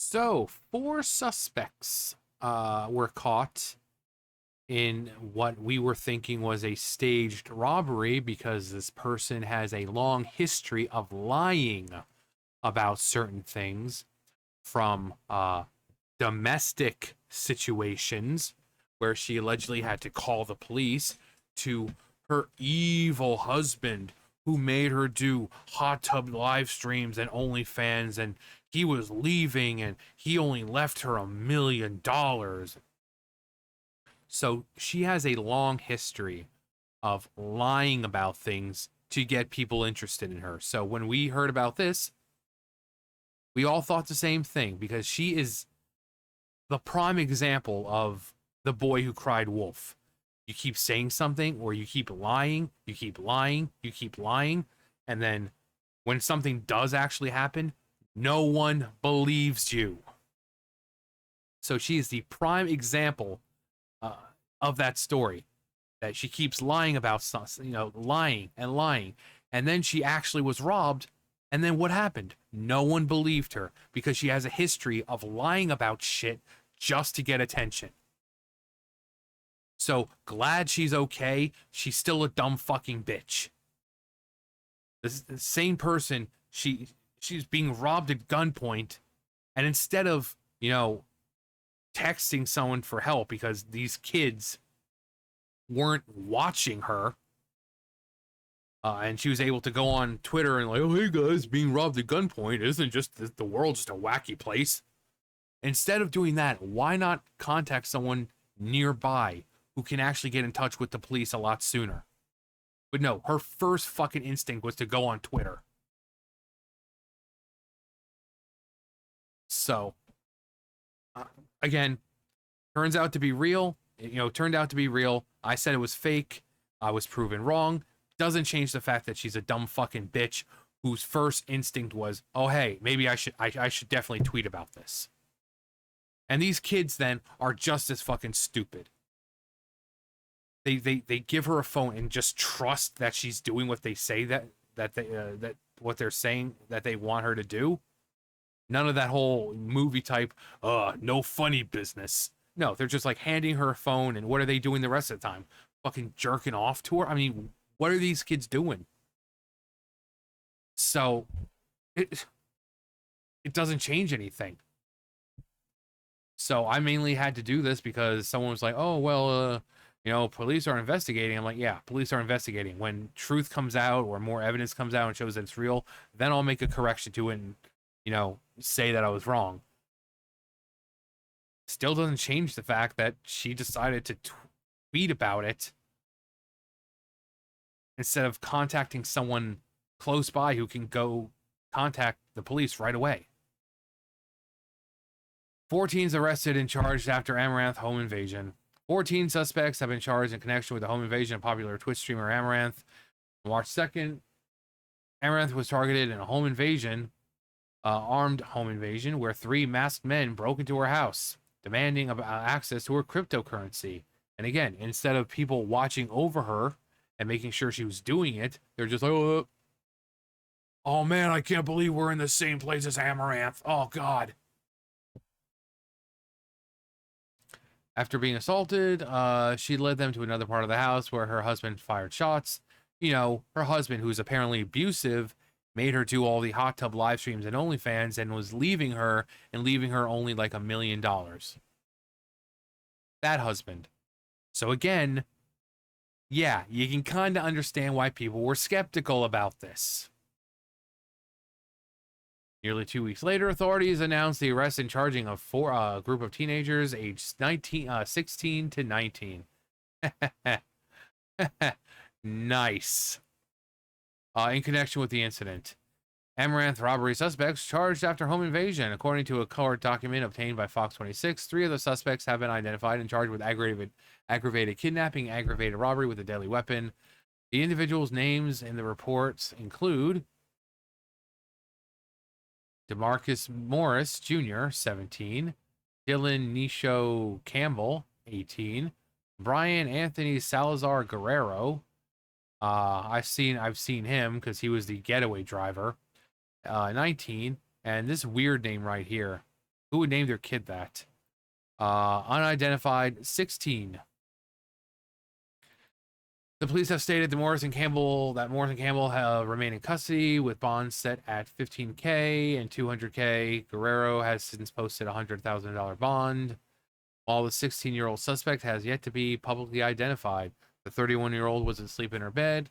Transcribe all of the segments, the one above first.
So, four suspects were caught in what we were thinking was a staged robbery because this person has a long history of lying about certain things, from domestic situations where she allegedly had to call the police to her evil husband who made her do hot tub live streams and OnlyFans, and he was leaving and he only left her $1 million. So she has a long history of lying about things to get people interested in her. So when we heard about this, we all thought the same thing because she is the prime example of the boy who cried wolf. You keep saying something, or you keep lying, you keep lying, you keep lying, and then when something does actually happen, no one believes you. So she is the prime example uh, of that story, that she keeps lying about something, lying and lying. And then she actually was robbed. And then what happened? No one believed her because she has a history of lying about shit just to get attention. So glad she's okay. She's still a dumb fucking bitch. The same person, she's being robbed at gunpoint, and instead of, texting someone for help because these kids weren't watching her, and she was able to go on Twitter and like, oh, hey guys, being robbed at gunpoint isn't just the world just a wacky place. Instead of doing that, why not contact someone nearby who can actually get in touch with the police a lot sooner? But no, her first fucking instinct was to go on Twitter. So, again, turns out to be real. Turned out to be real. I said it was fake. I was proven wrong. Doesn't change the fact that she's a dumb fucking bitch whose first instinct was, oh hey, maybe I should definitely tweet about this. And these kids then are just as fucking stupid. They give her a phone and just trust that she's doing what they say that what they're saying that they want her to do. None of that whole movie type, no funny business. No, they're just like handing her a phone, and what are they doing the rest of the time? Fucking jerking off to her? I mean, what are these kids doing? So it doesn't change anything. So I mainly had to do this because someone was like, "Oh, well, police are investigating." I'm like, "Yeah, police are investigating. When truth comes out or more evidence comes out and shows that it's real, then I'll make a correction to it and, say that I was wrong." Still doesn't change the fact that she decided to tweet about it instead of contacting someone close by who can go contact the police right away. 14's arrested and charged after Amouranth home invasion. 14 suspects have been charged in connection with the home invasion of popular Twitch streamer Amouranth. On March 2nd, Amouranth was targeted in a home invasion, armed home invasion, where three masked men broke into her house, demanding access to her cryptocurrency. And again, instead of people watching over her and making sure she was doing it, they're just like, oh man, I can't believe we're in the same place as Amouranth. Oh God. After being assaulted, she led them to another part of the house where her husband fired shots. Her husband, who's apparently abusive, made her do all the hot tub live streams and OnlyFans and was leaving her only like $1 million. That husband. So again, yeah, you can kind of understand why people were skeptical about this. Nearly 2 weeks later, authorities announced the arrest and charging of a group of teenagers aged 16 to 19. Nice. In connection with the incident, Amouranth robbery suspects charged after home invasion. According to a court document obtained by Fox 26, three of the suspects have been identified and charged with aggravated kidnapping, aggravated robbery with a deadly weapon. The individuals' names in the reports include DeMarcus Morris Jr., 17, Dylan Nisho Campbell, 18, Brian Anthony Salazar Guerrero. I've seen him because he was the getaway driver. 19, and this weird name right here. Who would name their kid that? Unidentified 16. The police have stated that Morris and Campbell remain in custody with bonds set at $15K and $200K. Guerrero has since posted a $100,000 bond, while the 16-year-old suspect has yet to be publicly identified. The 31-year-old was asleep in her bed.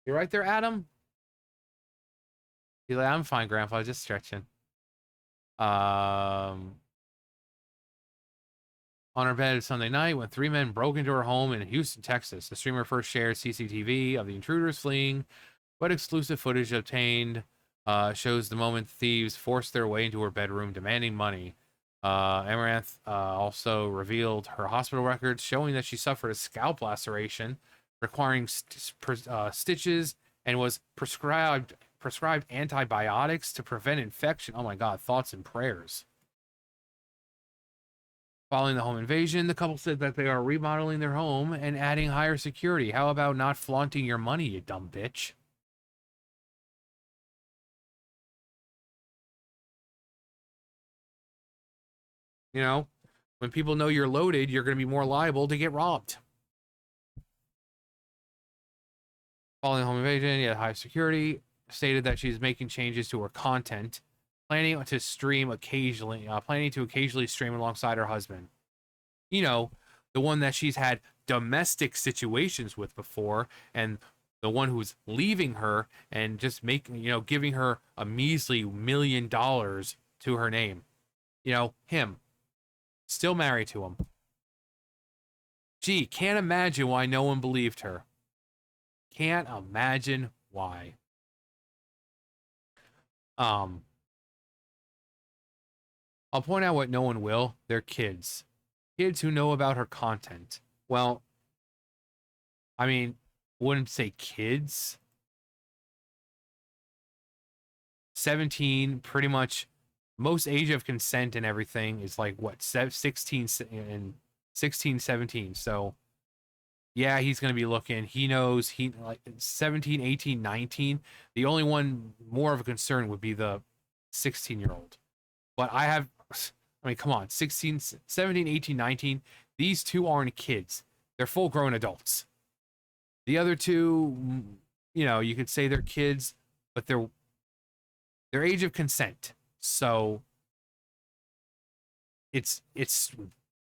You right there, Adam? He's like, I'm fine, Grandpa, just stretching. On her bed Sunday night when three men broke into her home in Houston, Texas. The streamer first shared CCTV of the intruders fleeing, but exclusive footage obtained shows the moment thieves forced their way into her bedroom, demanding money. Amouranth also revealed her hospital records, showing that she suffered a scalp laceration requiring stitches and was prescribed antibiotics to prevent infection. Oh my God, thoughts and prayers. Following the home invasion, the couple said that they are remodeling their home and adding higher security. How about not flaunting your money, you dumb bitch? You know, when people know you're loaded, you're going to be more liable to get robbed. Following the home invasion, yeah, high security stated that she's making changes to her content, planning to occasionally stream alongside her husband. You know, the one that she's had domestic situations with before, and the one who's leaving her and just giving her a measly $1 million to her name. You know, him. Still married to him. Gee, can't imagine why no one believed her. Can't imagine why. I'll point out what no one will. They're kids. Kids who know about her content. Well, I mean, wouldn't say kids. 17, pretty much most age of consent and everything is like what, 16 and 16, 17. So yeah, he's going to be looking. He knows he like 17, 18, 19. The only one more of a concern would be the 16-year-old. But I mean, come on, 16, 17, 18, 19. These two aren't kids. They're full-grown adults. The other two, you could say they're kids, but they're age of consent. So it's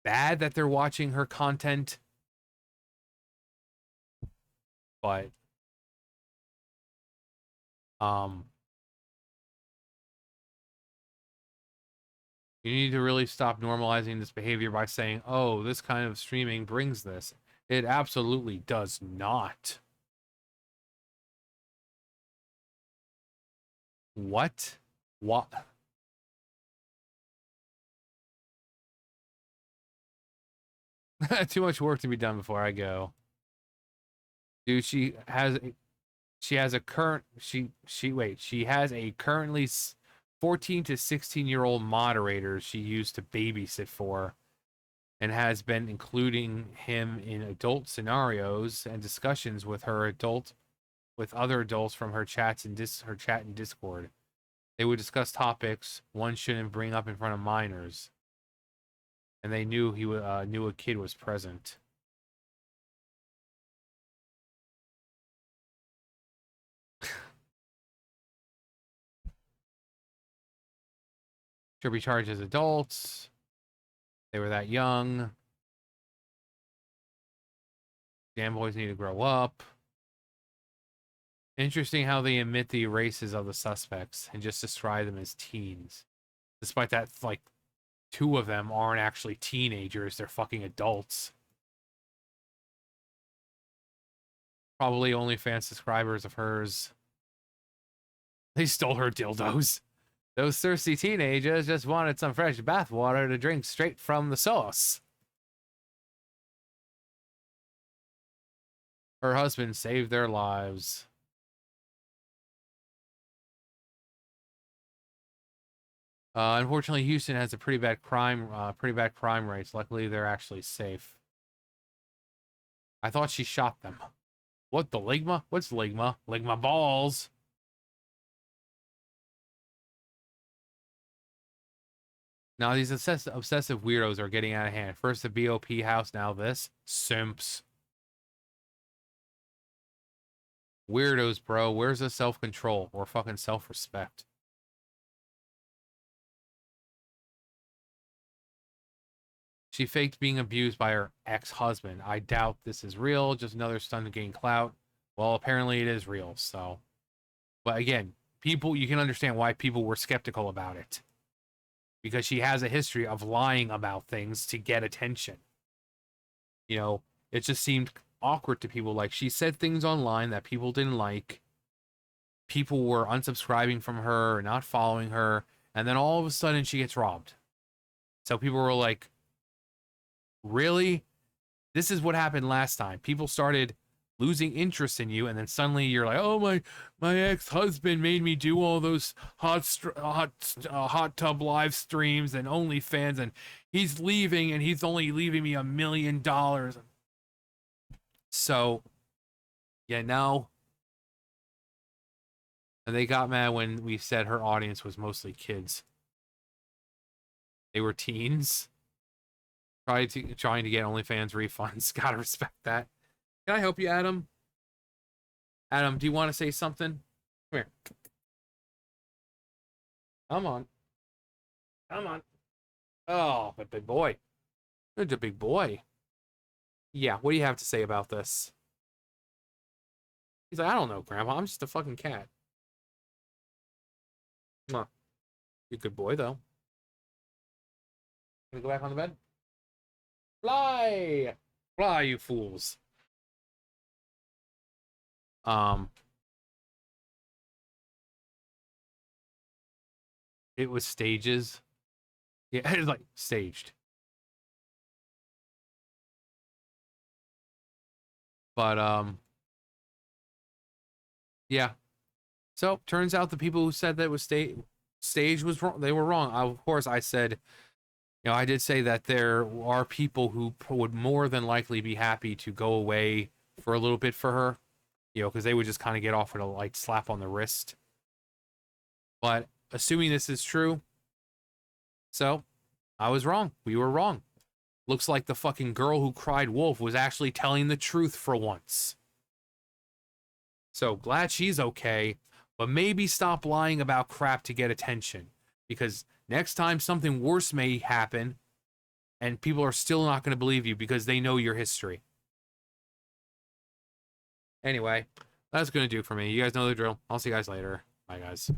bad that they're watching her content, but you need to really stop normalizing this behavior by saying, "Oh, this kind of streaming brings this." It absolutely does not. What? What? Too much work to be done before I go. Dude, she has a currently 14 to 16-year-old moderator she used to babysit for, and has been including him in adult scenarios and discussions with other adults from her chat in Discord. They would discuss topics one shouldn't bring up in front of minors, and they knew knew a kid was present. Should be charged as adults. They were that young. Damn boys need to grow up. Interesting how they omit the races of the suspects and just describe them as teens. Despite that, like, two of them aren't actually teenagers, they're fucking adults. Probably OnlyFans subscribers of hers. They stole her dildos. Those thirsty teenagers just wanted some fresh bathwater to drink straight from the source. Her husband saved their lives. Unfortunately, Houston has a pretty bad crime rates. Luckily, they're actually safe. I thought she shot them. What, the Ligma? What's Ligma? Ligma balls. Now these obsessive weirdos are getting out of hand. First the BOP house, now this. Simps. Weirdos, bro. Where's the self-control or fucking self-respect? She faked being abused by her ex-husband. I doubt this is real. Just another stunt to gain clout. Well, apparently it is real, so. But again, people, you can understand why people were skeptical about it. Because she has a history of lying about things to get attention. You know, it just seemed awkward to people. Like, she said things online that people didn't like. People were unsubscribing from her, not following her, and then all of a sudden she gets robbed. So people were like, really? This is what happened last time. People started losing interest in you, and then suddenly you're like, oh, my ex-husband made me do all those hot tub live streams and OnlyFans, and he's leaving, and he's only leaving me $1 million. So, yeah, no. And they got mad when we said her audience was mostly kids. They were teens. Trying to get OnlyFans refunds. Gotta respect that. Can I help you, Adam? Adam, do you want to say something? Come here. Come on. Come on. Oh, but big boy. You're a big boy. Yeah, what do you have to say about this? He's like, I don't know, Grandpa. I'm just a fucking cat. You're a good boy, though. Gonna go back on the bed? Fly! Fly, you fools. It was stages. Yeah, it was like staged. But yeah. So turns out the people who said that it was stage was wrong. They were wrong. Of course, I said, I did say that there are people who would more than likely be happy to go away for a little bit for her, because they would just kind of get off with a light slap on the wrist. But assuming this is true, so I was wrong. We were wrong. Looks like the fucking girl who cried wolf was actually telling the truth for once. So glad she's okay, but maybe stop lying about crap to get attention. Because next time something worse may happen, and people are still not going to believe you because they know your history. Anyway, that's going to do it for me. You guys know the drill. I'll see you guys later. Bye, guys.